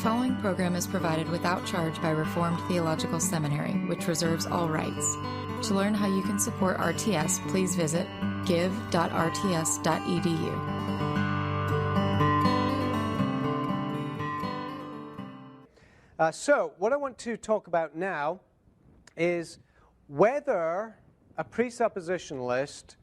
following program is provided without charge by Reformed Theological Seminary, which reserves all rights. To learn how you can support RTS, please visit give.rts.edu. So what I want to talk about now is whether a presuppositionalist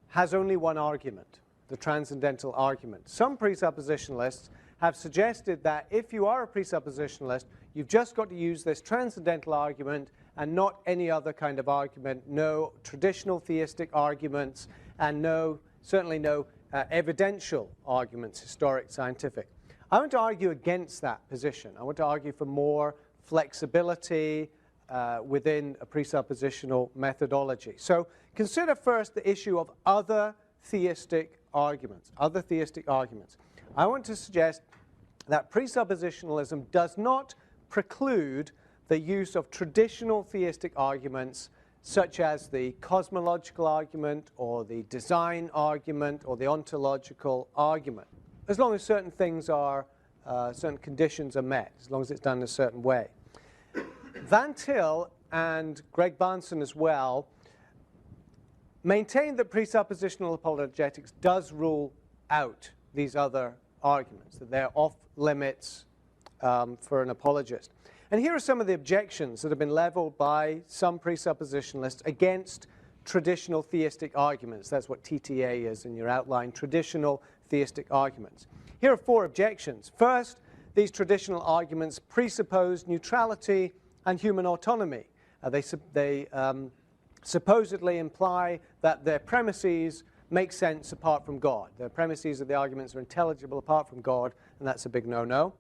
has only one argument, the transcendental argument. Some presuppositionalists have suggested that if you are a presuppositionalist, you've just got to use this transcendental argument and not any other kind of argument, no traditional theistic arguments, and certainly no evidential arguments, historic, scientific. I want to argue against that position. I want to argue for more flexibility within a presuppositional methodology. So consider first the issue of other theistic arguments. I want to suggest that presuppositionalism does not preclude the use of traditional theistic arguments such as the cosmological argument or the design argument or the ontological argument, as long as certain things are, certain conditions are met, as long as it's done in a certain way. Van Til and Greg Bahnsen as well maintain that presuppositional apologetics does rule out these other arguments, that they're off limits for an apologist. And here are some of the objections that have been leveled by some presuppositionalists against traditional theistic arguments. That's what TTA is in your outline, traditional theistic arguments. Here are 4 objections. First, these traditional arguments presuppose neutrality and human autonomy. They supposedly imply that their premises make sense apart from God. The premises of the arguments are intelligible apart from God, and that's a big no-no.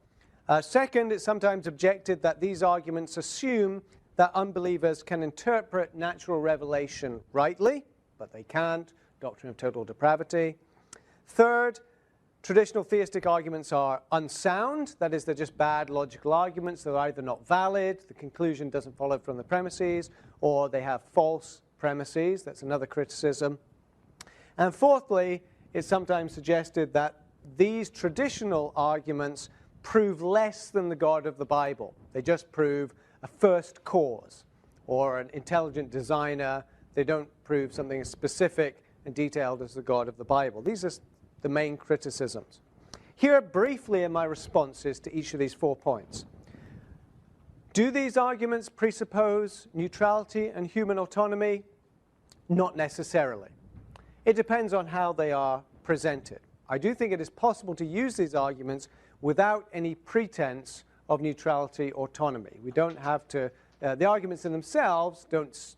Second, it's sometimes objected that these arguments assume that unbelievers can interpret natural revelation rightly, but they can't. Doctrine of total depravity. Third, traditional theistic arguments are unsound. That is, they're just bad logical arguments. They're either not valid, the conclusion doesn't follow from the premises, or they have false premises. That's another criticism. And fourthly, it's sometimes suggested that these traditional arguments prove less than the God of the Bible. They just prove a first cause or an intelligent designer. They don't prove something as specific and detailed as the God of the Bible. These are the main criticisms. Here briefly are my responses to each of these 4 points. Do these arguments presuppose neutrality and human autonomy? Not necessarily. It depends on how they are presented. I do think it is possible to use these arguments without any pretense of neutrality or autonomy. We don't have to, the arguments in themselves don't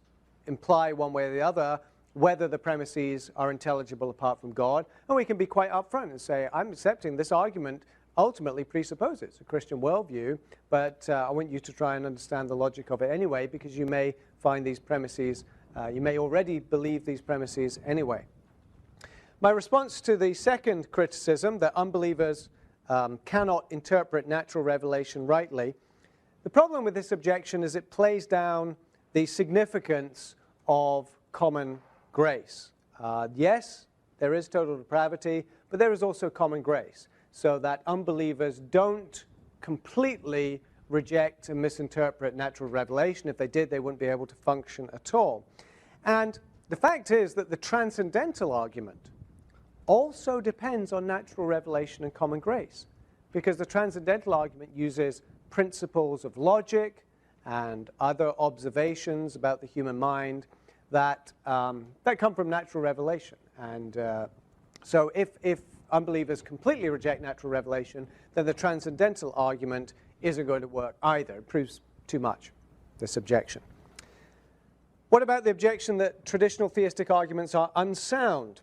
imply one way or the other whether the premises are intelligible apart from God, and we can be quite upfront and say, I'm accepting this argument ultimately presupposes a Christian worldview, but I want you to try and understand the logic of it anyway, because you may find these premises, you may already believe these premises anyway. My response to the second criticism, that unbelievers cannot interpret natural revelation rightly, the problem with this objection is it plays down the significance of common grace. Yes, there is total depravity, but there is also common grace, so that unbelievers don't completely reject and misinterpret natural revelation. If they did, they wouldn't be able to function at all. And the fact is that the transcendental argument also depends on natural revelation and common grace, because the transcendental argument uses principles of logic and other observations about the human mind that come from natural revelation. And so if unbelievers completely reject natural revelation, then the transcendental argument isn't going to work either. It proves too much, this objection. What about the objection that traditional theistic arguments are unsound?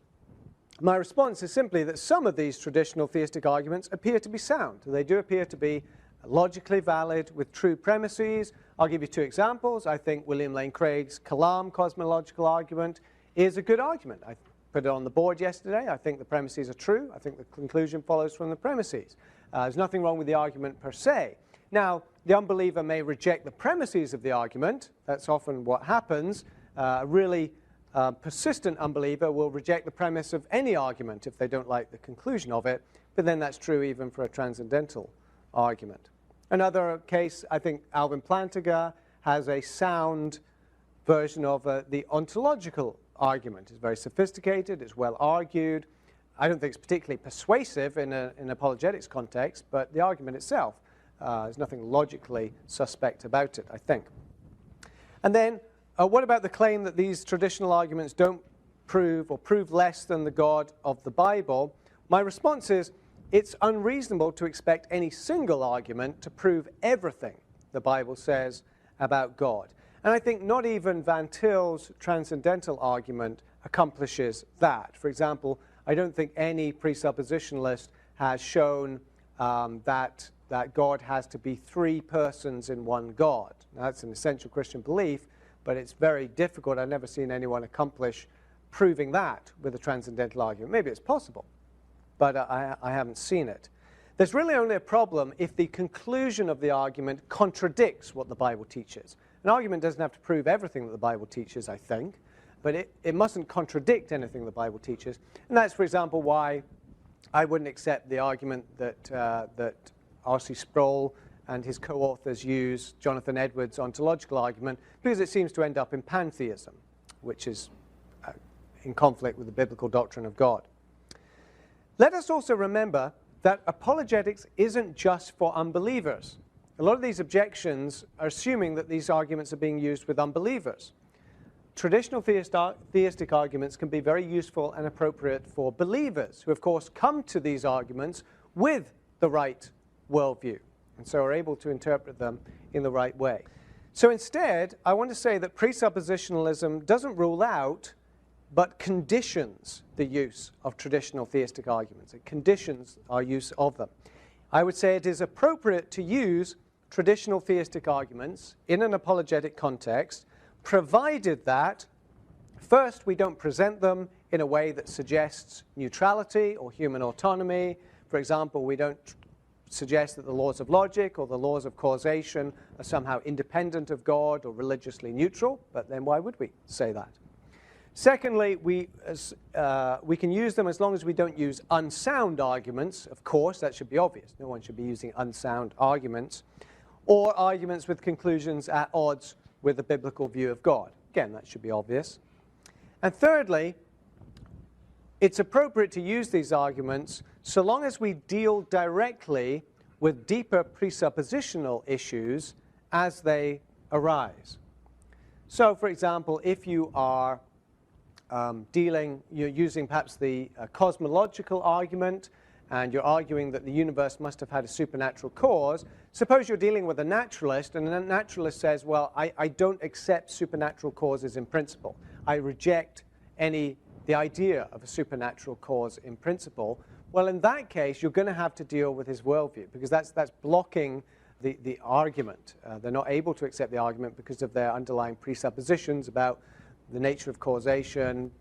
My response is simply that some of these traditional theistic arguments appear to be sound. They do appear to be logically valid with true premises. I'll give you 2 examples. I think William Lane Craig's Kalam cosmological argument is a good argument. I put it on the board yesterday. I think the premises are true. I think the conclusion follows from the premises. There's nothing wrong with the argument per se. Now, the unbeliever may reject the premises of the argument. That's often what happens. A really persistent unbeliever will reject the premise of any argument if they don't like the conclusion of it, but then that's true even for a transcendental argument. Another case, I think Alvin Plantinga has a sound version of the ontological argument. It's very sophisticated, it's well argued. I don't think it's particularly persuasive in an apologetics context, but the argument itself, there's nothing logically suspect about it, I think. And then, what about the claim that these traditional arguments don't prove or prove less than the God of the Bible? My response is, it's unreasonable to expect any single argument to prove everything the Bible says about God. And I think not even Van Til's transcendental argument accomplishes that. For example, I don't think any presuppositionalist has shown that God has to be three persons in one God. Now, that's an essential Christian belief, but it's very difficult. I've never seen anyone accomplish proving that with a transcendental argument. Maybe it's possible, but I haven't seen it. There's really only a problem if the conclusion of the argument contradicts what the Bible teaches. An argument doesn't have to prove everything that the Bible teaches, I think, but it mustn't contradict anything the Bible teaches. And that's, for example, why I wouldn't accept the argument that R.C. Sproul and his co-authors use, Jonathan Edwards' ontological argument, because it seems to end up in pantheism, which is in conflict with the biblical doctrine of God. Let us also remember that apologetics isn't just for unbelievers. A lot of these objections are assuming that these arguments are being used with unbelievers. Traditional theistic arguments can be very useful and appropriate for believers who, of course, come to these arguments with the right worldview and so are able to interpret them in the right way. So instead, I want to say that presuppositionalism doesn't rule out but conditions the use of traditional theistic arguments. It conditions our use of them. I would say it is appropriate to use traditional theistic arguments in an apologetic context, provided that, first, we don't present them in a way that suggests neutrality or human autonomy. For example, we don't suggest that the laws of logic or the laws of causation are somehow independent of God or religiously neutral, but then why would we say that? Secondly, we can use them as long as we don't use unsound arguments. Of course, that should be obvious. No one should be using unsound arguments, or arguments with conclusions at odds with the biblical view of God. Again, that should be obvious. And thirdly, it's appropriate to use these arguments so long as we deal directly with deeper presuppositional issues as they arise. So, for example, if you are you're using perhaps the cosmological argument, and you're arguing that the universe must have had a supernatural cause. Suppose you're dealing with a naturalist, and the naturalist says, well, I don't accept supernatural causes in principle. I reject the idea of a supernatural cause in principle. Well, in that case, you're going to have to deal with his worldview, because that's blocking the argument. They're not able to accept the argument because of their underlying presuppositions about the nature of causation,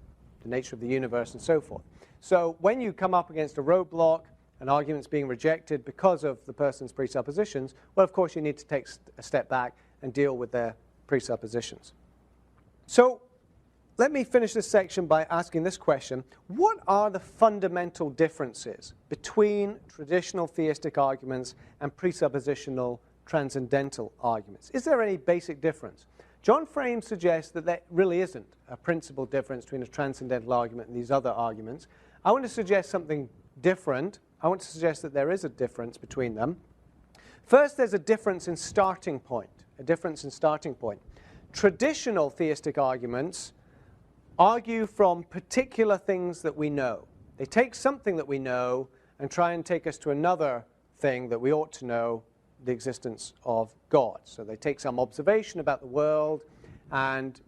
the nature of the universe, and so forth. So when you come up against a roadblock, an argument's being rejected because of the person's presuppositions, well, of course, you need to take a step back and deal with their presuppositions. So let me finish this section by asking this question. What are the fundamental differences between traditional theistic arguments and presuppositional transcendental arguments? Is there any basic difference? John Frame suggests that there really isn't a principal difference between a transcendental argument and these other arguments. I want to suggest something different. I want to suggest that there is a difference between them. First, there's a difference in starting point. Traditional theistic arguments argue from particular things that we know. They take something that we know and try and take us to another thing that we ought to know, the existence of God. So they take some observation about the world and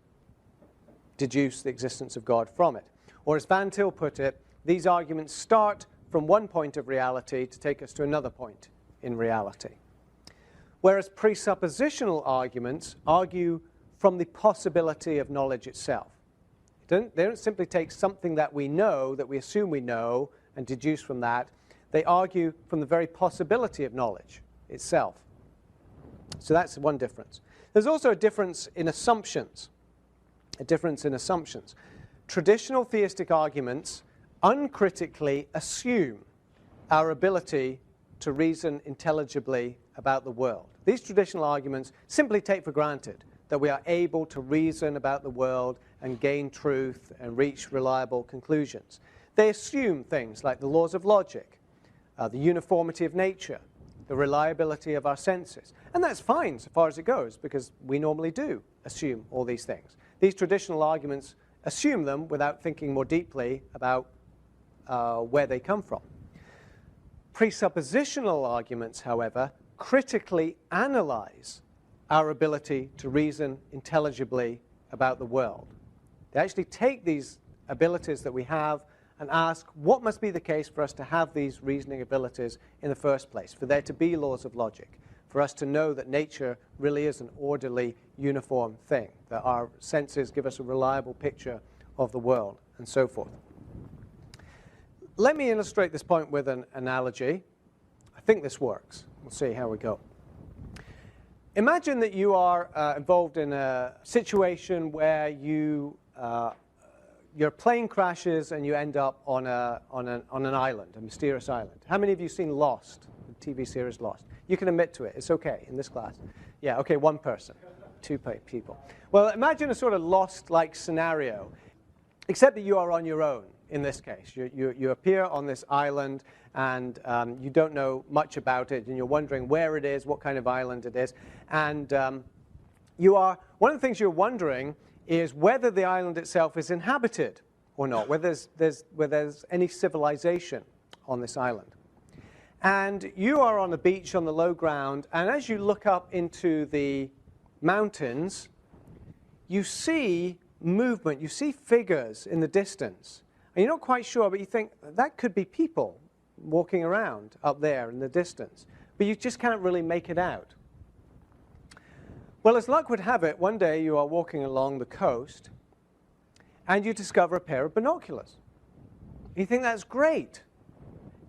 deduce the existence of God from it. Or as Van Til put it, these arguments start from one point of reality to take us to another point in reality. Whereas presuppositional arguments argue from the possibility of knowledge itself. They don't simply take something that we know, that we assume we know, and deduce from that. They argue from the very possibility of knowledge itself. So that's one difference. There's also a difference in assumptions. Traditional theistic arguments uncritically assume our ability to reason intelligibly about the world. These traditional arguments simply take for granted that we are able to reason about the world and gain truth and reach reliable conclusions. They assume things like the laws of logic, the uniformity of nature, the reliability of our senses. And that's fine so far as it goes, because we normally do assume all these things. These traditional arguments assume them without thinking more deeply about where they come from. Presuppositional arguments, however, critically analyze our ability to reason intelligibly about the world. They actually take these abilities that we have and ask what must be the case for us to have these reasoning abilities in the first place, for there to be laws of logic, for us to know that nature really is an orderly, uniform thing, that our senses give us a reliable picture of the world, and so forth. Let me illustrate this point with an analogy. I think this works. We'll see how we go. Imagine that you are involved in a situation where your plane crashes and you end up on an island, a mysterious island. How many of you have seen Lost, the TV series Lost? You can admit to it. It's okay in this class. Yeah, okay, one person, two people. Well, imagine a sort of Lost-like scenario, except that you are on your own in this case. You appear on this island, and you don't know much about it, and you're wondering where it is, what kind of island it is. And one of the things you're wondering is whether the island itself is inhabited or not, whether there's any civilization on this island. And you are on a beach on the low ground, and as you look up into the mountains, you see movement, you see figures in the distance. And you're not quite sure, but you think that could be people walking around up there in the distance. But you just can't really make it out. Well, as luck would have it, one day you are walking along the coast and you discover a pair of binoculars. You think that's great.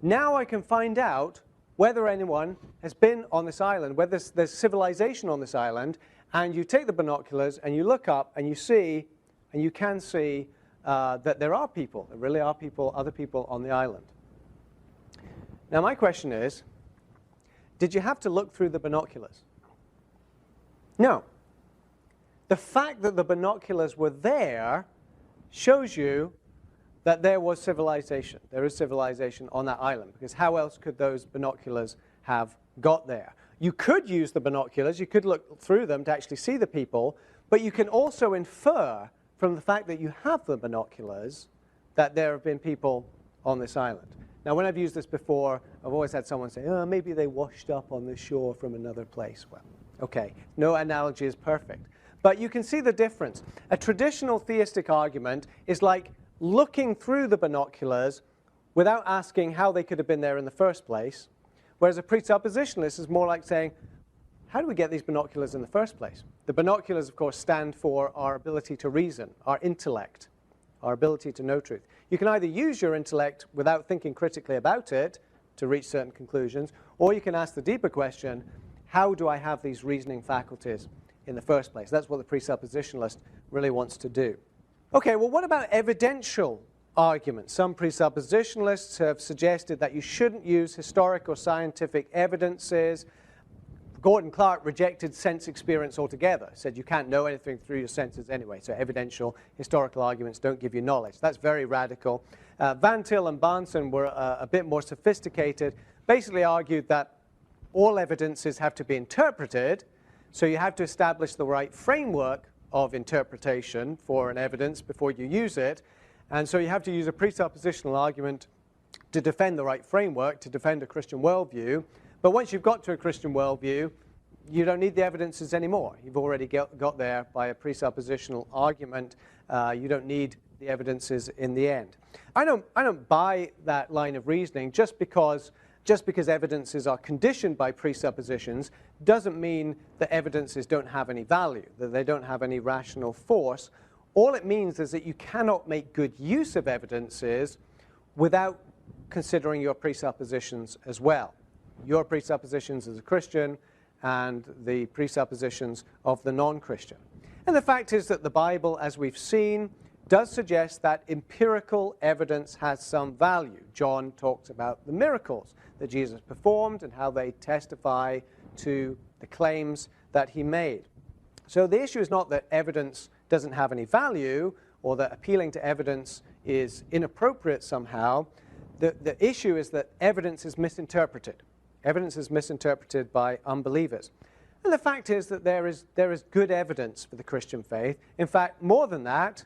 Now I can find out whether anyone has been on this island, whether there's civilization on this island, and you take the binoculars and you look up and you see, and you can see that there are people, there really are people, other people on the island. Now my question is, did you have to look through the binoculars? No. The fact that the binoculars were there shows you that there was civilization. There is civilization on that island, because how else could those binoculars have got there? You could use the binoculars, you could look through them to actually see the people, but you can also infer from the fact that you have the binoculars that there have been people on this island. Now, when I've used this before, I've always had someone say, oh, maybe they washed up on the shore from another place. Well, okay, no analogy is perfect. But you can see the difference. A traditional theistic argument is like looking through the binoculars without asking how they could have been there in the first place, whereas a presuppositionalist is more like saying, how do we get these binoculars in the first place? The binoculars, of course, stand for our ability to reason, our intellect, our ability to know truth. You can either use your intellect without thinking critically about it to reach certain conclusions, or you can ask the deeper question, how do I have these reasoning faculties in the first place? That's what the presuppositionalist really wants to do. Okay, well, what about evidential arguments? Some presuppositionalists have suggested that you shouldn't use historic or scientific evidences. Gordon Clark rejected sense experience altogether, said you can't know anything through your senses anyway, so evidential historical arguments don't give you knowledge. That's very radical. Van Til and Bahnsen were a bit more sophisticated, basically argued that all evidences have to be interpreted, so you have to establish the right framework of interpretation for an evidence before you use it, and so you have to use a presuppositional argument to defend the right framework, to defend a Christian worldview. But once you've got to a Christian worldview, you don't need the evidences anymore. You've already got there by a presuppositional argument. You don't need the evidences in the end. I don't buy that line of reasoning. Just because evidences are conditioned by presuppositions doesn't mean that evidences don't have any value, that they don't have any rational force. All it means is that you cannot make good use of evidences without considering your presuppositions as well. Your presuppositions as a Christian and the presuppositions of the non-Christian. And the fact is that the Bible, as we've seen, does suggest that empirical evidence has some value. John talks about the miracles that Jesus performed and how they testify to the claims that he made. So the issue is not that evidence doesn't have any value or that appealing to evidence is inappropriate somehow. The issue is that evidence is misinterpreted. Evidence is misinterpreted by unbelievers. And the fact is that there is good evidence for the Christian faith. In fact, more than that,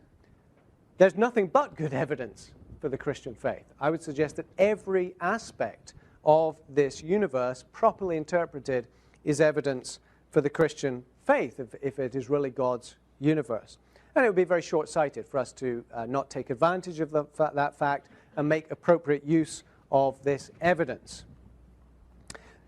there's nothing but good evidence for the Christian faith. I would suggest that every aspect of this universe, properly interpreted, is evidence for the Christian faith, if it is really God's universe. And it would be very short-sighted for us to not take advantage of that fact and make appropriate use of this evidence.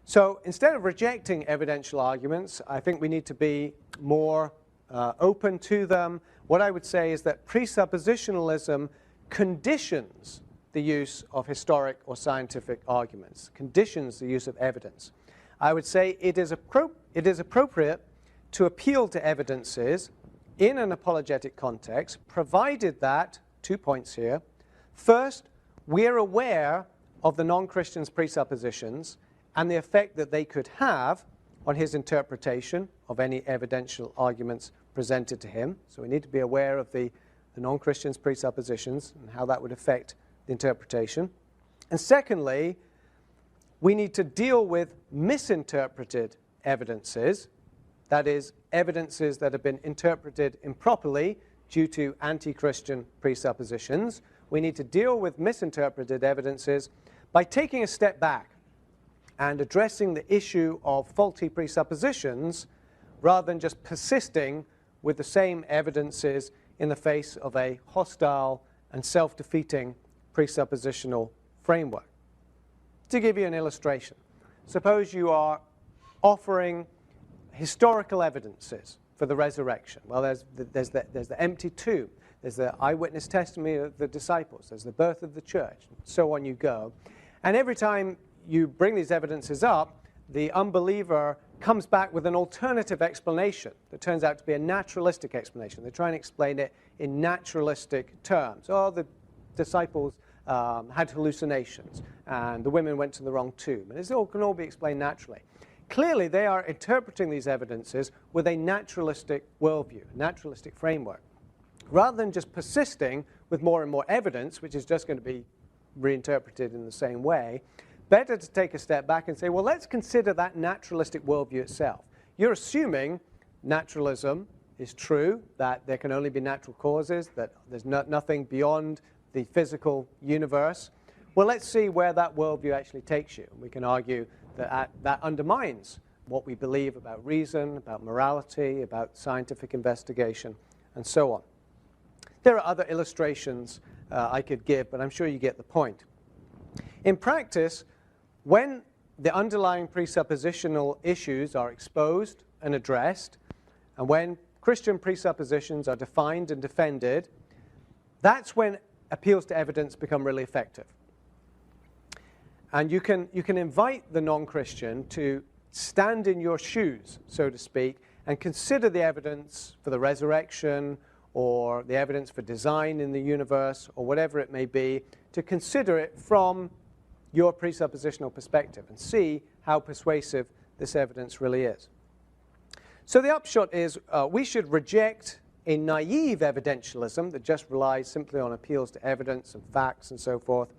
So instead of rejecting evidential arguments, I think we need to be more open to them. What I would say is that presuppositionalism conditions the use of historic or scientific arguments, conditions the use of evidence. I would say it is appropriate to appeal to evidences in an apologetic context, provided that, 2 points here, first, we're aware of the non-Christian's presuppositions and the effect that they could have on his interpretation of any evidential arguments presented to him. So we need to be aware of the non-Christian's presuppositions and how that would affect the interpretation. And secondly, we need to deal with misinterpreted evidences, that is, evidences that have been interpreted improperly due to anti-Christian presuppositions. We need to deal with misinterpreted evidences by taking a step back and addressing the issue of faulty presuppositions rather than just persisting with the same evidences in the face of a hostile and self-defeating presuppositional framework. To give you an illustration, suppose you are offering historical evidences for the resurrection. Well, there's the empty tomb, there's the eyewitness testimony of the disciples, there's the birth of the church, and so on you go. And every time you bring these evidences up, the unbeliever comes back with an alternative explanation that turns out to be a naturalistic explanation. They try and explain it in naturalistic terms. Oh, the disciples had hallucinations, and the women went to the wrong tomb. And it can all be explained naturally. Clearly, they are interpreting these evidences with a naturalistic worldview, a naturalistic framework. Rather than just persisting with more and more evidence, which is just going to be reinterpreted in the same way, better to take a step back and say, well, let's consider that naturalistic worldview itself. You're assuming naturalism is true, that there can only be natural causes, that there's nothing beyond the physical universe. Well, let's see where that worldview actually takes you. We can argue that that undermines what we believe about reason, about morality, about scientific investigation, and so on. There are other illustrations I could give, but I'm sure you get the point. In practice, when the underlying presuppositional issues are exposed and addressed, and when Christian presuppositions are defined and defended, that's when appeals to evidence become really effective. And you can invite the non-Christian to stand in your shoes, so to speak, and consider the evidence for the resurrection or the evidence for design in the universe or whatever it may be, to consider it from your presuppositional perspective and see how persuasive this evidence really is. So the upshot is we should reject a naive evidentialism that just relies simply on appeals to evidence and facts and so forth,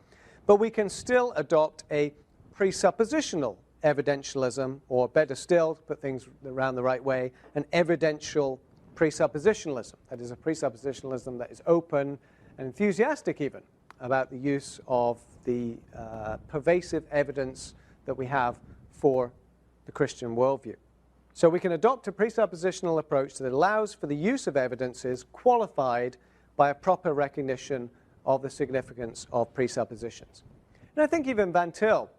but we can still adopt a presuppositional evidentialism, or better still, to put things around the right way, an evidential presuppositionalism. That is a presuppositionalism that is open and enthusiastic even about the use of the pervasive evidence that we have for the Christian worldview. So we can adopt a presuppositional approach that allows for the use of evidences qualified by a proper recognition of the significance of presuppositions. And I think even Van Til,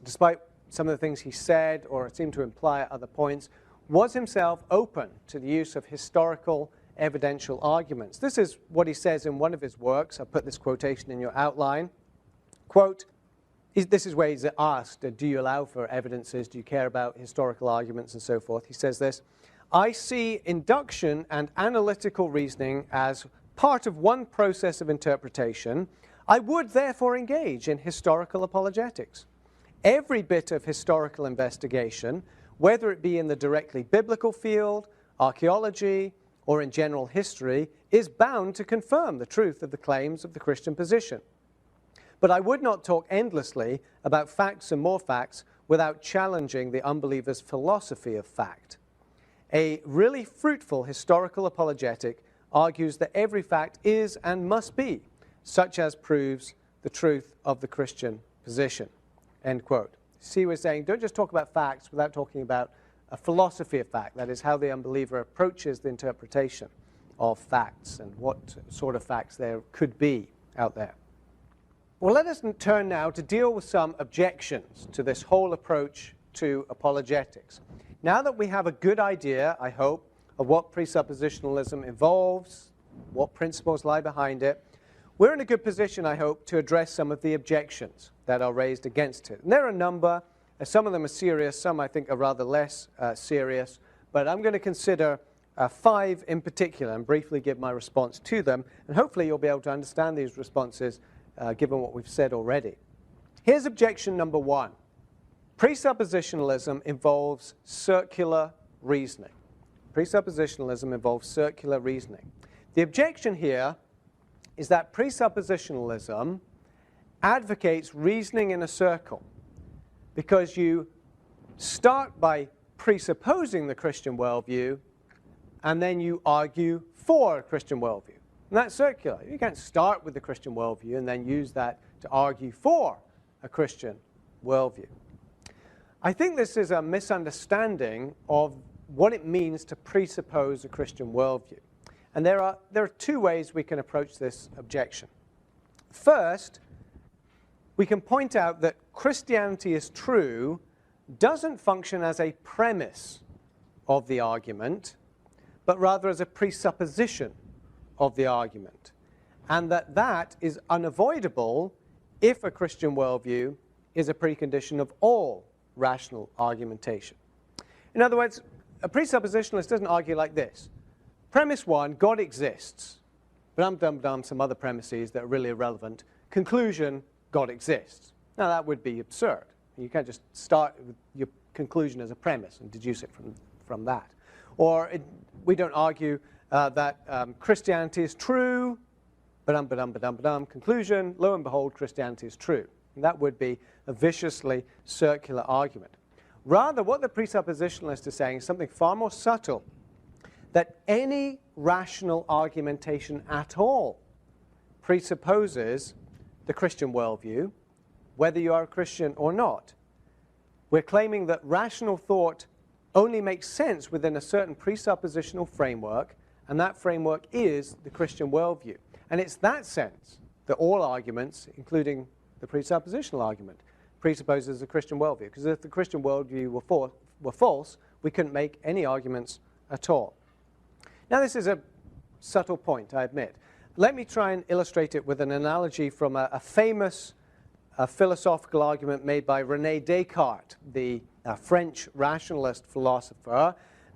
despite some of the things he said or seemed to imply at other points, was himself open to the use of historical evidential arguments. This is what he says in one of his works. I'll put this quotation in your outline. Quote, this is where he's asked, do you allow for evidences? Do you care about historical arguments and so forth? He says this, I see induction and analytical reasoning as part of one process of interpretation, I would therefore engage in historical apologetics. Every bit of historical investigation, whether it be in the directly biblical field, archaeology, or in general history, is bound to confirm the truth of the claims of the Christian position. But I would not talk endlessly about facts and more facts without challenging the unbeliever's philosophy of fact. A really fruitful historical apologetic argues that every fact is and must be such as proves the truth of the Christian position. End quote. See, we're saying don't just talk about facts without talking about a philosophy of fact, that is how the unbeliever approaches the interpretation of facts and what sort of facts there could be out there. Well, let us turn now to deal with some objections to this whole approach to apologetics. Now that we have a good idea, I hope, of what presuppositionalism involves, what principles lie behind it, we're in a good position, I hope, to address some of the objections that are raised against it. And there are a number. Some of them are serious, some I think are rather less serious, but I'm going to consider 5 in particular and briefly give my response to them, and hopefully you'll be able to understand these responses given what we've said already. Here's objection number 1. Presuppositionalism involves circular reasoning. Presuppositionalism involves circular reasoning. The objection here is that presuppositionalism advocates reasoning in a circle, because you start by presupposing the Christian worldview, and then you argue for a Christian worldview. And that's circular. You can't start with the Christian worldview and then use that to argue for a Christian worldview. I think this is a misunderstanding of what it means to presuppose a Christian worldview. And there are 2 ways we can approach this objection. First, we can point out that Christianity is true doesn't function as a premise of the argument, but rather as a presupposition of the argument, and that is unavoidable if a Christian worldview is a precondition of all rational argumentation. In other words, a presuppositionalist doesn't argue like this. Premise 1, God exists. Some other premises that are really irrelevant. Conclusion, God exists. Now that would be absurd. You can't just start with your conclusion as a premise and deduce it from that. Or we don't argue that Christianity is true, conclusion, lo and behold, Christianity is true. And that would be a viciously circular argument. Rather, what the presuppositionalist is saying is something far more subtle, that any rational argumentation at all presupposes the Christian worldview, whether you are a Christian or not. We're claiming that rational thought only makes sense within a certain presuppositional framework, and that framework is the Christian worldview. And it's that sense that all arguments, including the presuppositional argument, presupposes a Christian worldview. Because if the Christian worldview were false, we couldn't make any arguments at all. Now, this is a subtle point, I admit. Let me try and illustrate it with an analogy from a famous philosophical argument made by René Descartes, the French rationalist philosopher.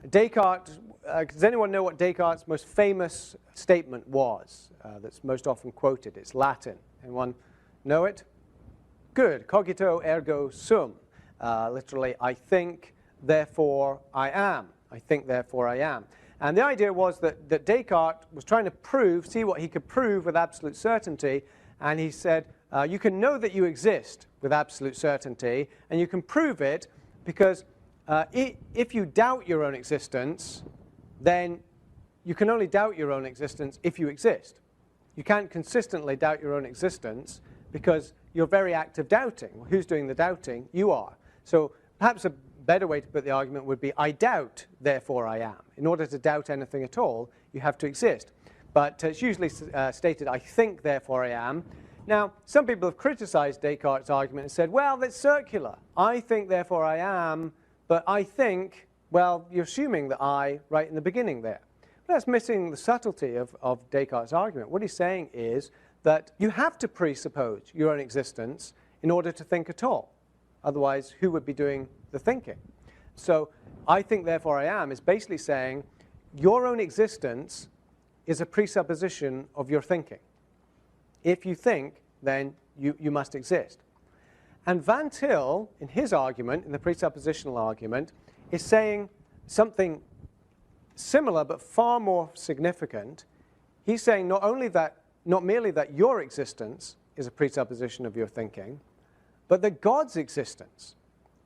Descartes, does anyone know what Descartes' most famous statement was that's most often quoted? It's Latin. Anyone know it? Good. Cogito ergo sum. Literally, I think, therefore I am. I think, therefore I am. And the idea was that Descartes was trying to see what he could prove with absolute certainty, and he said, you can know that you exist with absolute certainty, and you can prove it because if you doubt your own existence, then you can only doubt your own existence if you exist. You can't consistently doubt your own existence because you're very active doubting. Well, who's doing the doubting? You are. So perhaps a better way to put the argument would be, I doubt, therefore I am. In order to doubt anything at all, you have to exist. But it's usually stated, I think, therefore I am. Now, some people have criticized Descartes' argument and said, well, that's circular. I think, therefore I am, but I think, well, you're assuming the I right in the beginning there. But that's missing the subtlety of Descartes' argument. What he's saying is that you have to presuppose your own existence in order to think at all. Otherwise, who would be doing the thinking? So, I think, therefore I am is basically saying your own existence is a presupposition of your thinking. If you think, then you must exist. And Van Til, in his argument, in the presuppositional argument, is saying something similar but far more significant. He's saying not merely that your existence is a presupposition of your thinking, but that God's existence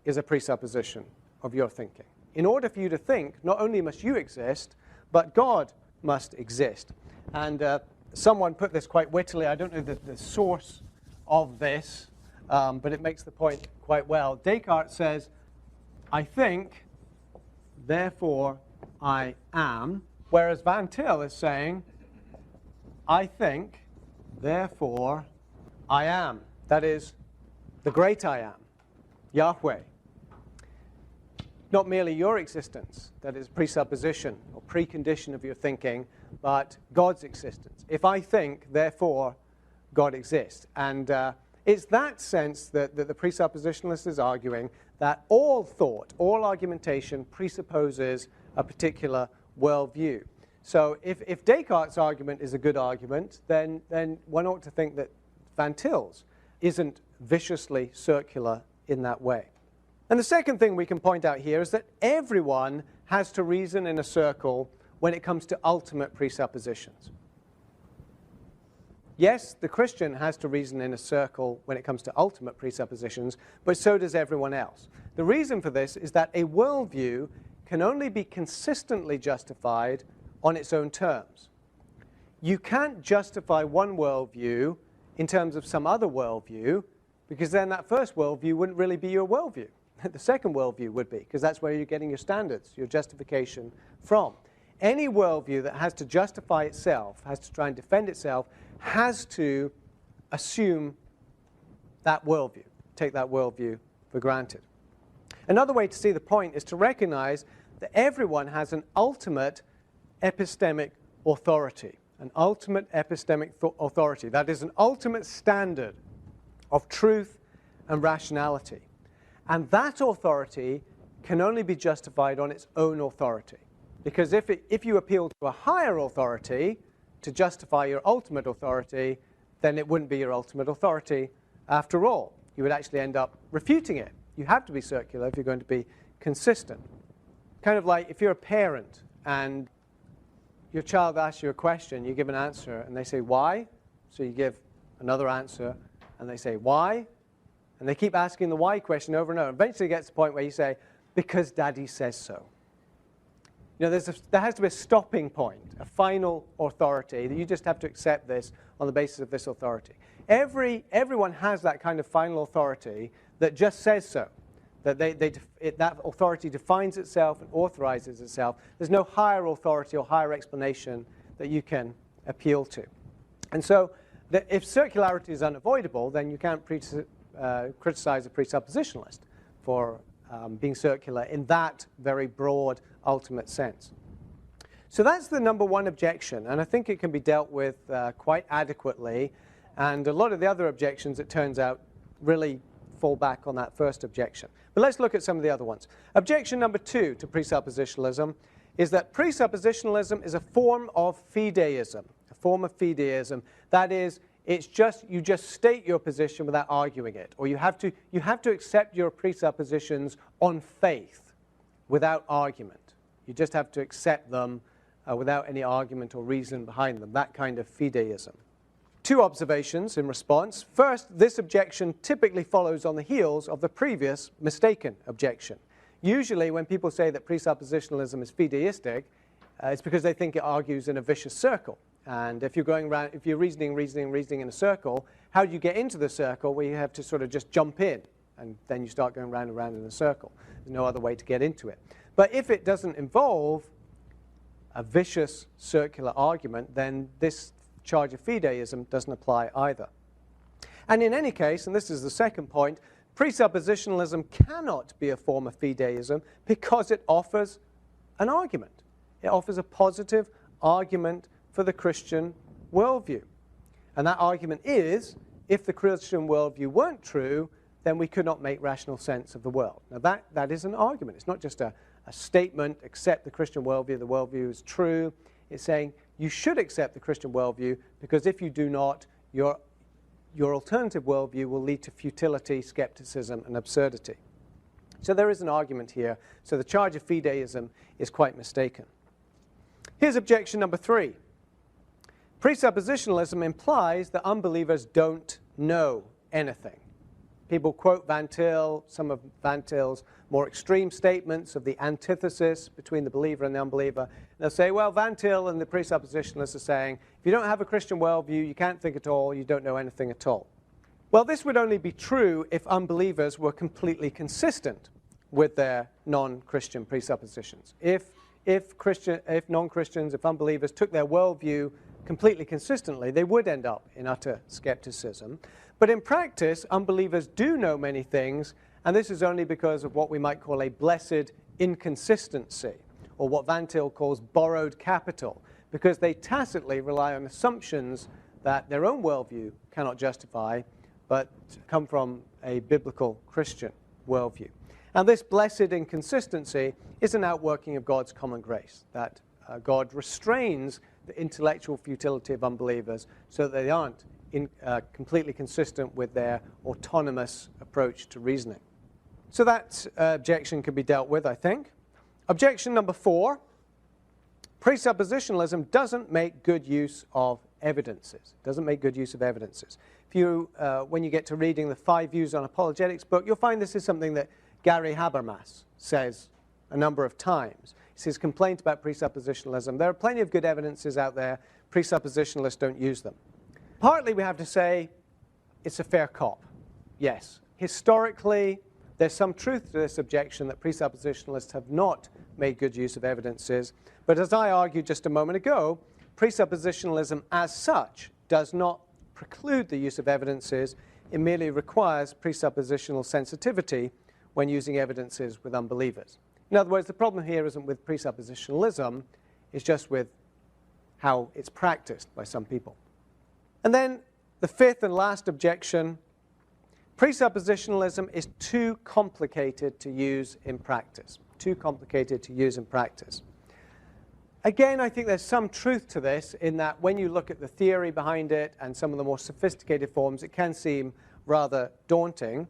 is a presupposition of your thinking. In order for you to think, not only must you exist, but God must exist. And someone put this quite wittily. I don't know the source of this, but it makes the point quite well. Descartes says, I think, therefore I am, whereas Van Til is saying, I think, therefore I am. That is, the great I am, Yahweh. Not merely your existence, that is presupposition or precondition of your thinking, but God's existence. If I think, therefore God exists. And it's that sense that the presuppositionalist is arguing that all thought, all argumentation presupposes a particular worldview. So if Descartes' argument is a good argument, then one ought to think that Van Til's isn't viciously circular in that way. And the second thing we can point out here is that everyone has to reason in a circle when it comes to ultimate presuppositions. Yes, the Christian has to reason in a circle when it comes to ultimate presuppositions, but so does everyone else. The reason for this is that a worldview can only be consistently justified on its own terms. You can't justify one worldview in terms of some other worldview, because then that first worldview wouldn't really be your worldview. The second worldview would be, because that's where you're getting your standards, your justification from. Any worldview that has to justify itself, has to try and defend itself, has to assume that worldview, take that worldview for granted. Another way to see the point is to recognize that everyone has an ultimate epistemic authority, an ultimate epistemic authority. That is an ultimate standard of truth and rationality. And that authority can only be justified on its own authority. Because if you appeal to a higher authority to justify your ultimate authority, then it wouldn't be your ultimate authority after all. You would actually end up refuting it. You have to be circular if you're going to be consistent. Kind of like if you're a parent and your child asks you a question, you give an answer, and they say, why? So you give another answer, and they say, why? And they keep asking the why question over and over. Eventually it gets to the point where you say, because Daddy says so. You know, there has to be a stopping point, a final authority, that you just have to accept this on the basis of this authority. Everyone has that kind of final authority that just says so, that that authority defines itself and authorizes itself. There's no higher authority or higher explanation that you can appeal to. And so if circularity is unavoidable, then you can't criticize a presuppositionalist for being circular in that very broad, ultimate sense. So that's the number one objection, and I think it can be dealt with quite adequately. And a lot of the other objections, it turns out, really fall back on that first objection. But let's look at some of the other ones. Objection number 2 to presuppositionalism is that presuppositionalism is a form of fideism, a form of fideism. That is, it's just, you just state your position without arguing it, or you have to accept your presuppositions on faith without argument. You just have to accept them without any argument or reason behind them, that kind of fideism. Two observations in response. First, this objection typically follows on the heels of the previous mistaken objection. Usually when people say that presuppositionalism is fideistic, it's because they think it argues in a vicious circle. And if you're going around, if you're reasoning in a circle, how do you get into the circle? Well, you have to sort of just jump in, and then you start going round and round in a circle. There's no other way to get into it. But if it doesn't involve a vicious circular argument, then this charge of fideism doesn't apply either. And in any case, and this is the second point, presuppositionalism cannot be a form of fideism because it offers an argument. It offers a positive argument for the Christian worldview. And that argument is, if the Christian worldview weren't true, then we could not make rational sense of the world. Now that is an argument. It's not just a statement, accept the Christian worldview, the worldview is true. It's saying you should accept the Christian worldview, because if you do not, your alternative worldview will lead to futility, skepticism, and absurdity. So there is an argument here. So the charge of fideism is quite mistaken. Here's objection number 3. Presuppositionalism implies that unbelievers don't know anything. People quote Van Til, some of Van Til's more extreme statements of the antithesis between the believer and the unbeliever. They'll say, well, Van Til and the presuppositionalists are saying, if you don't have a Christian worldview, you can't think at all, you don't know anything at all. Well, this would only be true if unbelievers were completely consistent with their non-Christian presuppositions. If non-Christians, if unbelievers took their worldview completely consistently, they would end up in utter skepticism. But in practice, unbelievers do know many things, and this is only because of what we might call a blessed inconsistency, or what Van Til calls borrowed capital, because they tacitly rely on assumptions that their own worldview cannot justify, but come from a biblical Christian worldview. And this blessed inconsistency is an outworking of God's common grace, that God restrains the intellectual futility of unbelievers so that they aren't completely consistent with their autonomous approach to reasoning. So that objection can be dealt with, I think. Objection number 4, presuppositionalism doesn't make good use of evidences. It doesn't make good use of evidences. If you, when you get to reading the 5 Views on Apologetics book, you'll find this is something that Gary Habermas says a number of times. It's his complaint about presuppositionalism. There are plenty of good evidences out there. Presuppositionalists don't use them. Partly we have to say it's a fair cop. Yes, historically there's some truth to this objection that presuppositionalists have not made good use of evidences. But as I argued just a moment ago, presuppositionalism as such does not preclude the use of evidences. It merely requires presuppositional sensitivity when using evidences with unbelievers. In other words, the problem here isn't with presuppositionalism, it's just with how it's practiced by some people. And then the 5th and last objection, presuppositionalism is too complicated to use in practice. Too complicated to use in practice. Again, I think there's some truth to this in that when you look at the theory behind it and some of the more sophisticated forms, it can seem rather daunting.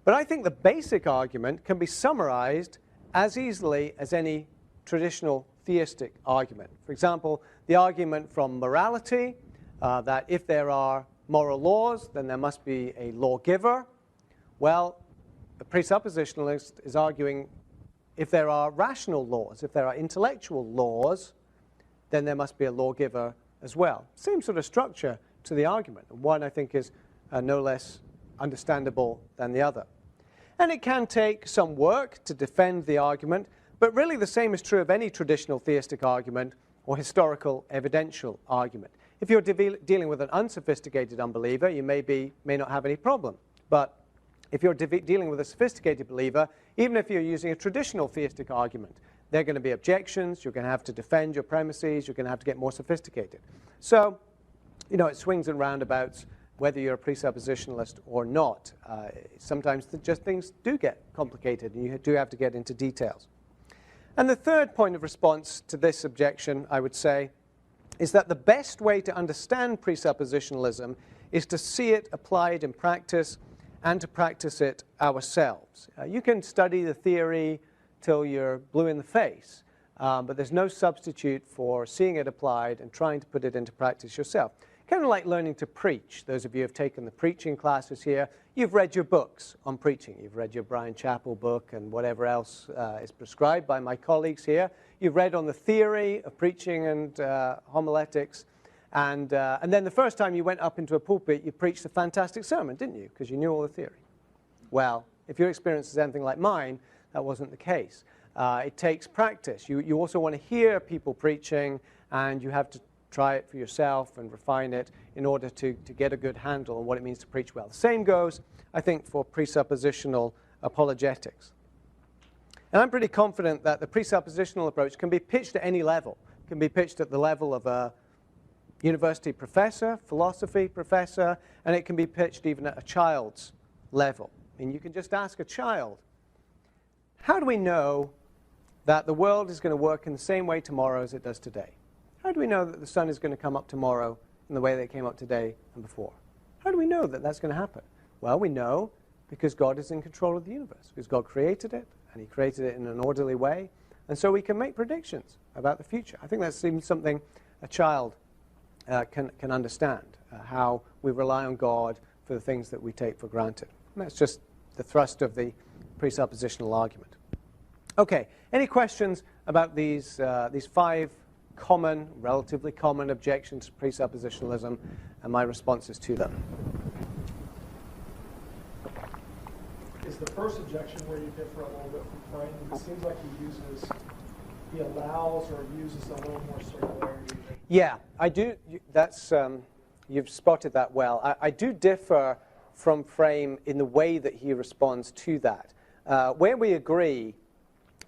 But I think the basic argument can be summarized as easily as any traditional theistic argument. For example, the argument from morality, that if there are moral laws, then there must be a lawgiver. Well, the presuppositionalist is arguing if there are rational laws, if there are intellectual laws, then there must be a lawgiver as well. Same sort of structure to the argument. One, I think, is no less understandable than the other. And it can take some work to defend the argument, but really the same is true of any traditional theistic argument or historical evidential argument. If you're dealing with an unsophisticated unbeliever, you may not have any problem. But if you're dealing with a sophisticated believer, even if you're using a traditional theistic argument, there are going to be objections, you're going to have to defend your premises, you're going to have to get more sophisticated. So, you know, it swings and roundabouts whether you're a presuppositionalist or not. Sometimes just things do get complicated and you do have to get into details. And the third point of response to this objection, I would say, is that the best way to understand presuppositionalism is to see it applied in practice and to practice it ourselves. You can study the theory till you're blue in the face, but there's no substitute for seeing it applied and trying to put it into practice yourself. Kind of like learning to preach. Those of you who have taken the preaching classes here, you've read your books on preaching. You've read your Brian Chappell book and whatever else is prescribed by my colleagues here. You've read on the theory of preaching and homiletics. And then the first time you went up into a pulpit, you preached a fantastic sermon, didn't you? Because you knew all the theory. Well, if your experience is anything like mine, that wasn't the case. It takes practice. You also want to hear people preaching, and you have to try it for yourself and refine it in order to get a good handle on what it means to preach well. The same goes, I think, for presuppositional apologetics. And I'm pretty confident that the presuppositional approach can be pitched at any level. It can be pitched at the level of a university professor, philosophy professor, and it can be pitched even at a child's level. I mean, you can just ask a child, how do we know that the world is going to work in the same way tomorrow as it does today? How do we know that the sun is going to come up tomorrow in the way that it came up today and before? How do we know that that's going to happen? Well, we know because God is in control of the universe, because God created it, and he created it in an orderly way, and so we can make predictions about the future. I think that's even something a child can understand, how we rely on God for the things that we take for granted. And that's just the thrust of the presuppositional argument. Okay, any questions about these 5 common, relatively common objections to presuppositionalism and my responses to them? Is the first objection where you differ a little bit from Frank? It seems like he allows or uses a little more circularity. Yeah, I do. That's you've spotted that well. I do differ from Frame in the way that he responds to that. Where we agree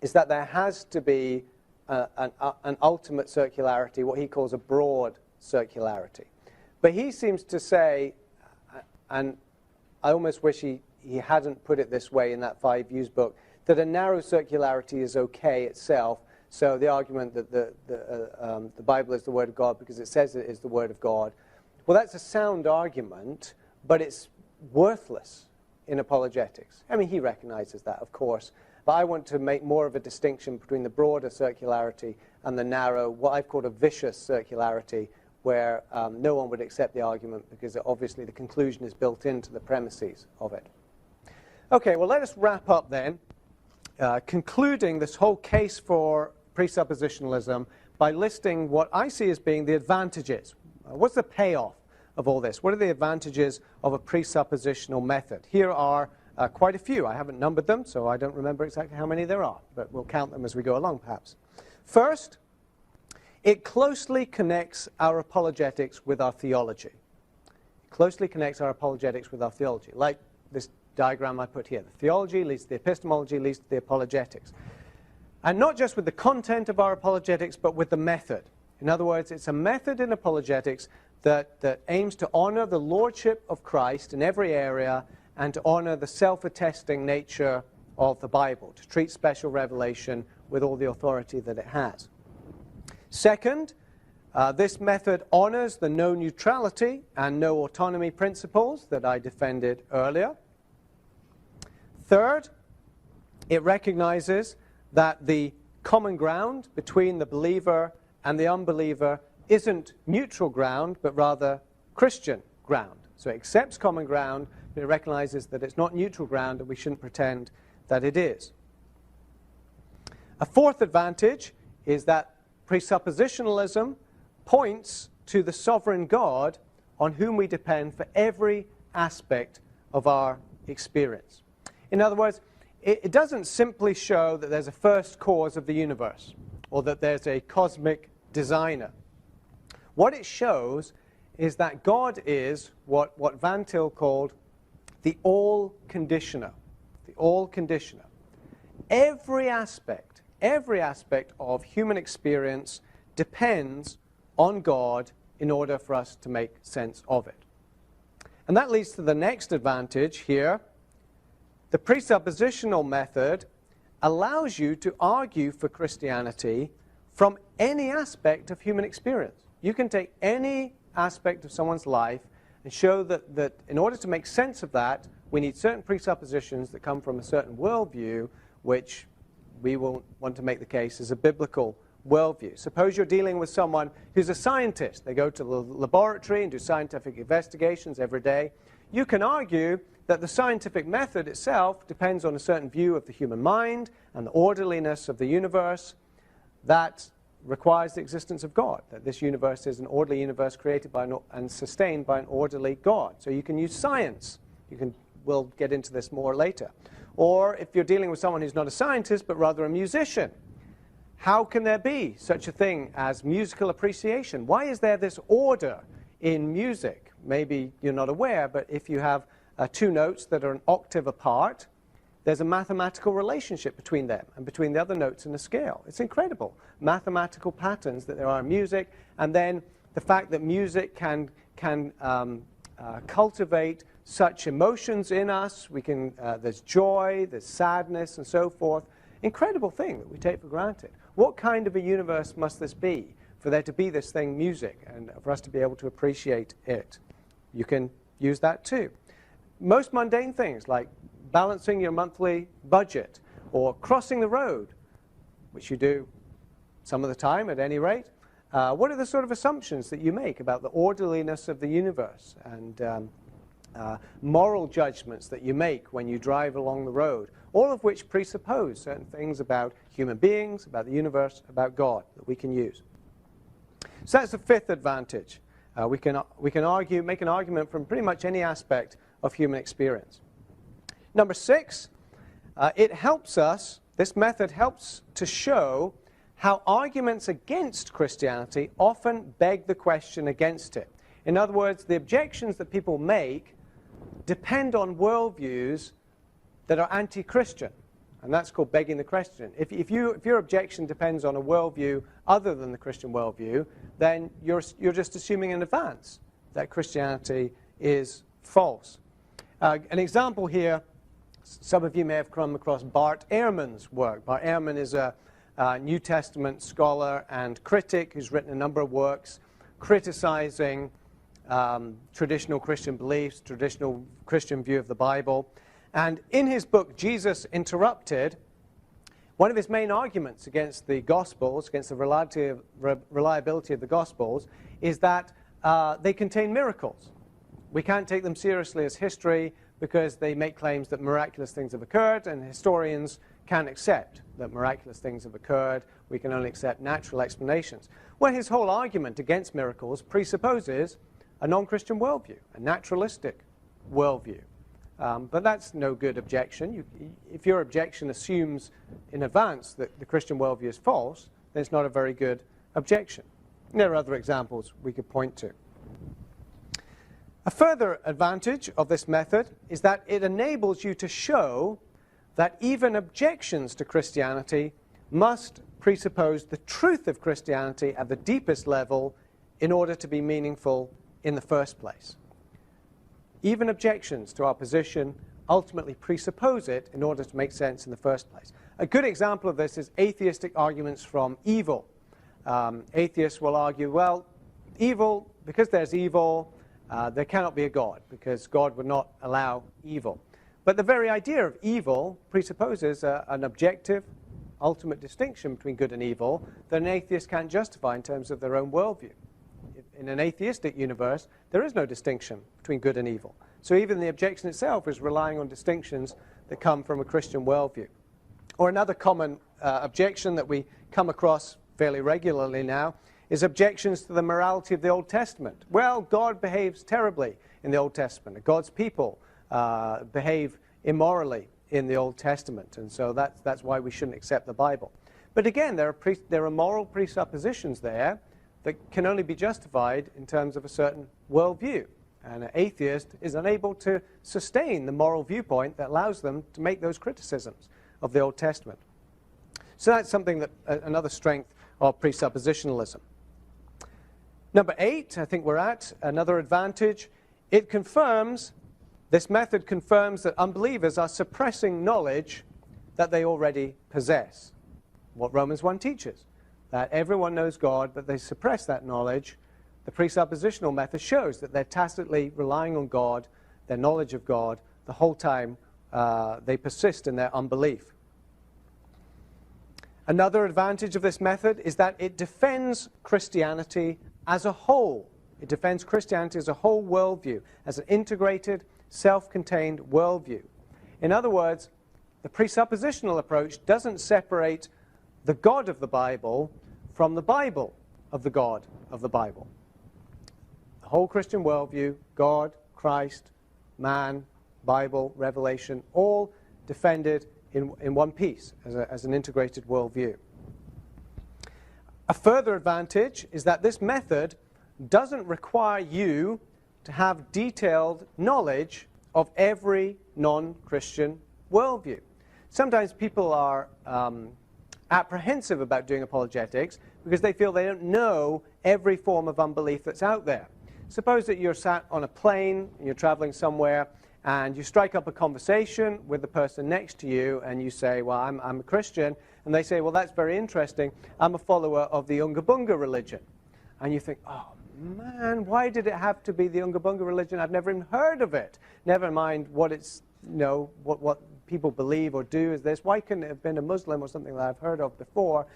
is that there has to be an ultimate circularity, what he calls a broad circularity. But he seems to say, and I almost wish he hadn't put it this way in that 5 Views book, that a narrow circularity is okay itself. So the argument that the Bible is the Word of God because it says it is the Word of God, well, that's a sound argument, but it's worthless in apologetics. I mean, he recognizes that, of course, but I want to make more of a distinction between the broader circularity and the narrow, what I've called a vicious circularity, where no one would accept the argument because obviously the conclusion is built into the premises of it. Okay, well, let us wrap up then, concluding this whole case for presuppositionalism by listing what I see as being the advantages. What's the payoff of all this? What are the advantages of a presuppositional method? Here are quite a few. I haven't numbered them, so I don't remember exactly how many there are, but we'll count them as we go along, perhaps. First, it closely connects our apologetics with our theology. It closely connects our apologetics with our theology, like this diagram I put here. The theology leads to the epistemology, leads to the apologetics. And not just with the content of our apologetics, but with the method. In other words, it's a method in apologetics that aims to honor the lordship of Christ in every area and to honor the self-attesting nature of the Bible, to treat special revelation with all the authority that it has. Second, this method honors the no neutrality and no autonomy principles that I defended earlier. Third, it recognizes that the common ground between the believer and the unbeliever isn't neutral ground, but rather Christian ground. So it accepts common ground, but it recognizes that it's not neutral ground, and we shouldn't pretend that it is. A fourth advantage is that presuppositionalism points to the sovereign God on whom we depend for every aspect of our experience. In other words, it doesn't simply show that there's a first cause of the universe or that there's a cosmic designer. What it shows is that God is what Van Til called the all-conditioner. The all-conditioner. Every aspect of human experience depends on God in order for us to make sense of it. And that leads to the next advantage here. The presuppositional method allows you to argue for Christianity from any aspect of human experience. You can take any aspect of someone's life and show that in order to make sense of that, we need certain presuppositions that come from a certain worldview, which we will want to make the case is a biblical worldview. Suppose you're dealing with someone who's a scientist. They go to the laboratory and do scientific investigations every day. You can argue that the scientific method itself depends on a certain view of the human mind and the orderliness of the universe that requires the existence of God, that this universe is an orderly universe created by and sustained by an orderly God. So you can use science. We'll get into this more later. Or if you're dealing with someone who's not a scientist but rather a musician, how can there be such a thing as musical appreciation? Why is there this order in music? Maybe you're not aware, but if you have two notes that are an octave apart, there's a mathematical relationship between them and between the other notes in the scale. It's incredible. Mathematical patterns that there are in music, and then the fact that music can cultivate such emotions in us. There's joy, there's sadness, and so forth. Incredible thing that we take for granted. What kind of a universe must this be for there to be this thing, music, and for us to be able to appreciate it. You can use that too. Most mundane things like balancing your monthly budget or crossing the road, which you do some of the time at any rate. What are the sort of assumptions that you make about the orderliness of the universe and moral judgments that you make when you drive along the road, all of which presuppose certain things about human beings, about the universe, about God that we can use. So that's the fifth advantage. We can make an argument from pretty much any aspect of human experience. Number 6, it helps us, this method helps to show how arguments against Christianity often beg the question against it. In other words, the objections that people make depend on worldviews that are anti-Christian, and that's called begging the question. If your objection depends on a worldview other than the Christian worldview, then you're just assuming in advance that Christianity is false. An example here, some of you may have come across Bart Ehrman's work. Bart Ehrman is a New Testament scholar and critic who's written a number of works criticizing traditional Christian beliefs, traditional Christian view of the Bible. And in his book, Jesus Interrupted, one of his main arguments against the Gospels, against the reliability of the Gospels, is that they contain miracles. We can't take them seriously as history because they make claims that miraculous things have occurred, and historians can't accept that miraculous things have occurred. We can only accept natural explanations. Well, his whole argument against miracles presupposes a non-Christian worldview, a naturalistic worldview. But that's no good objection. If your objection assumes in advance that the Christian worldview is false, then it's not a very good objection. And there are other examples we could point to. A further advantage of this method is that it enables you to show that even objections to Christianity must presuppose the truth of Christianity at the deepest level in order to be meaningful in the first place. Even objections to our position ultimately presuppose it in order to make sense in the first place. A good example of this is atheistic arguments from evil. Atheists will argue, well, evil, because there's evil, there cannot be a God, because God would not allow evil. But the very idea of evil presupposes an objective, ultimate distinction between good and evil that an atheist can't justify in terms of their own worldview. In an atheistic universe, there is no distinction between good and evil. So even the objection itself is relying on distinctions that come from a Christian worldview. Or another common objection that we come across fairly regularly now is objections to the morality of the Old Testament. Well, God behaves terribly in the Old Testament. God's people behave immorally in the Old Testament, and so that's why we shouldn't accept the Bible. But again, there are moral presuppositions there that can only be justified in terms of a certain worldview. And an atheist is unable to sustain the moral viewpoint that allows them to make those criticisms of the Old Testament. So that's something that another strength of presuppositionalism. Number 8, I think we're at, another advantage. This method confirms that unbelievers are suppressing knowledge that they already possess. What Romans 1 teaches, that everyone knows God, but they suppress that knowledge. The presuppositional method shows that they're tacitly relying on God, their knowledge of God, the whole time they persist in their unbelief. Another advantage of this method is that it defends Christianity as a whole. It defends Christianity as a whole worldview, as an integrated, self-contained worldview. In other words, the presuppositional approach doesn't separate the God of the Bible from the Bible of the God of the Bible. The whole Christian worldview, God, Christ, man, Bible, Revelation, all defended in one piece as an integrated worldview. A further advantage is that this method doesn't require you to have detailed knowledge of every non-Christian worldview. Sometimes people are apprehensive about doing apologetics because they feel they don't know every form of unbelief that's out there. Suppose that you're sat on a plane and you're traveling somewhere and you strike up a conversation with the person next to you, and you say, well, I'm a Christian, and they say, well, that's very interesting. I'm a follower of the Unga Bunga religion. And you think, oh, man, why did it have to be the Unga Bunga religion? I've never even heard of it. Never mind what it's, what people believe or do is this. Why couldn't it have been a Muslim or something that I've heard of before?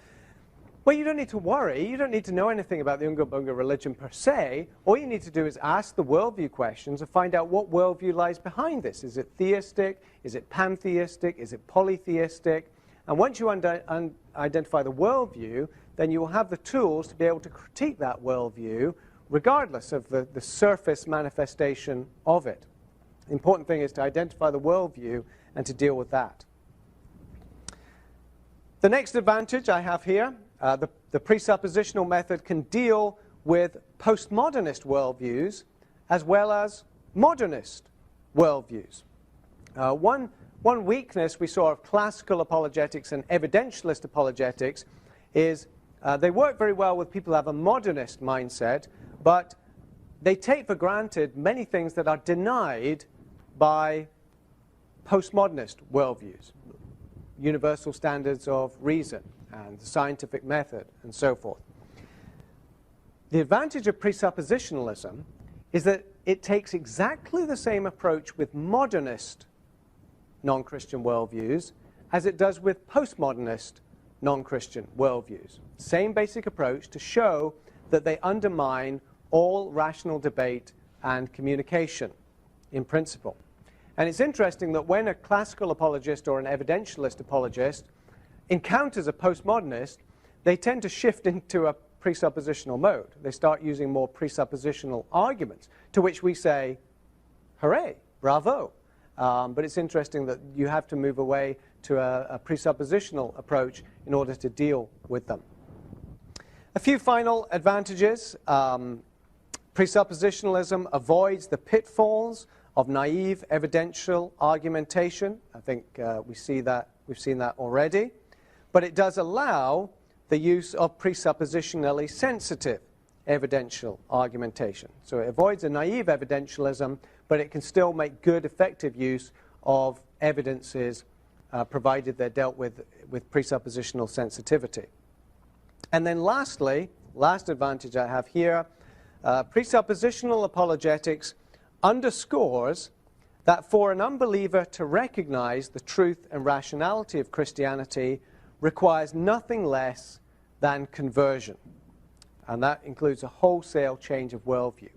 Well, you don't need to worry. You don't need to know anything about the Unga Bunga religion per se. All you need to do is ask the worldview questions and find out what worldview lies behind this. Is it theistic? Is it pantheistic? Is it polytheistic? And once you identify the worldview, then you will have the tools to be able to critique that worldview regardless of the surface manifestation of it. The important thing is to identify the worldview and to deal with that. The next advantage I have here, the presuppositional method can deal with postmodernist worldviews as well as modernist worldviews. One weakness we saw of classical apologetics and evidentialist apologetics is they work very well with people who have a modernist mindset, but they take for granted many things that are denied by postmodernist worldviews, universal standards of reason and the scientific method and so forth. The advantage of presuppositionalism is that it takes exactly the same approach with modernist non-Christian worldviews as it does with postmodernist non-Christian worldviews. Same basic approach to show that they undermine all rational debate and communication in principle. And it's interesting that when a classical apologist or an evidentialist apologist encounters a postmodernist, they tend to shift into a presuppositional mode. They start using more presuppositional arguments, to which we say, hooray, bravo. But it's interesting that you have to move away to a presuppositional approach in order to deal with them. A few final advantages. Presuppositionalism avoids the pitfalls of naive evidential argumentation. I think we've seen that already. But it does allow the use of presuppositionally sensitive evidential argumentation. So it avoids a naive evidentialism, but it can still make good, effective use of evidences provided they're dealt with presuppositional sensitivity. And then lastly, last advantage I have here, presuppositional apologetics underscores that for an unbeliever to recognize the truth and rationality of Christianity requires nothing less than conversion. And that includes a wholesale change of worldview.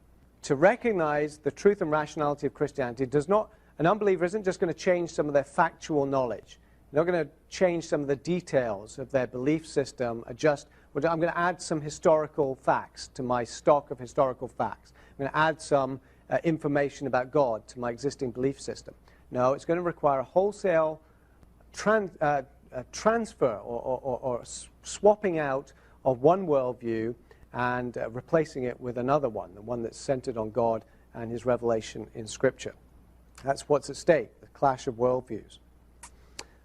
To recognize the truth and rationality of Christianity does not, an unbeliever isn't just going to change some of their factual knowledge. They're not going to change some of the details of their belief system, I'm going to add some historical facts to my stock of historical facts. I'm going to add some information about God to my existing belief system. No, it's going to require a wholesale transfer or swapping out of one worldview and replacing it with another one, the one that's centered on God and His revelation in Scripture. That's what's at stake, the clash of worldviews.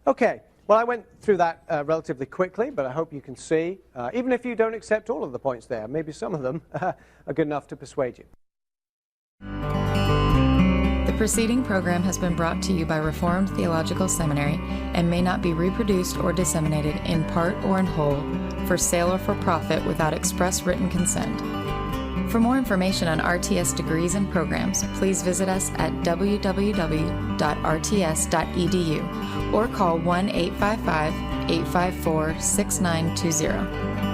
Okay, well, I went through that relatively quickly, but I hope you can see, even if you don't accept all of the points there, maybe some of them are good enough to persuade you. The preceding program has been brought to you by Reformed Theological Seminary and may not be reproduced or disseminated in part or in whole for sale or for profit without express written consent. For more information on RTS degrees and programs, please visit us at www.rts.edu or call 1-855-854-6920.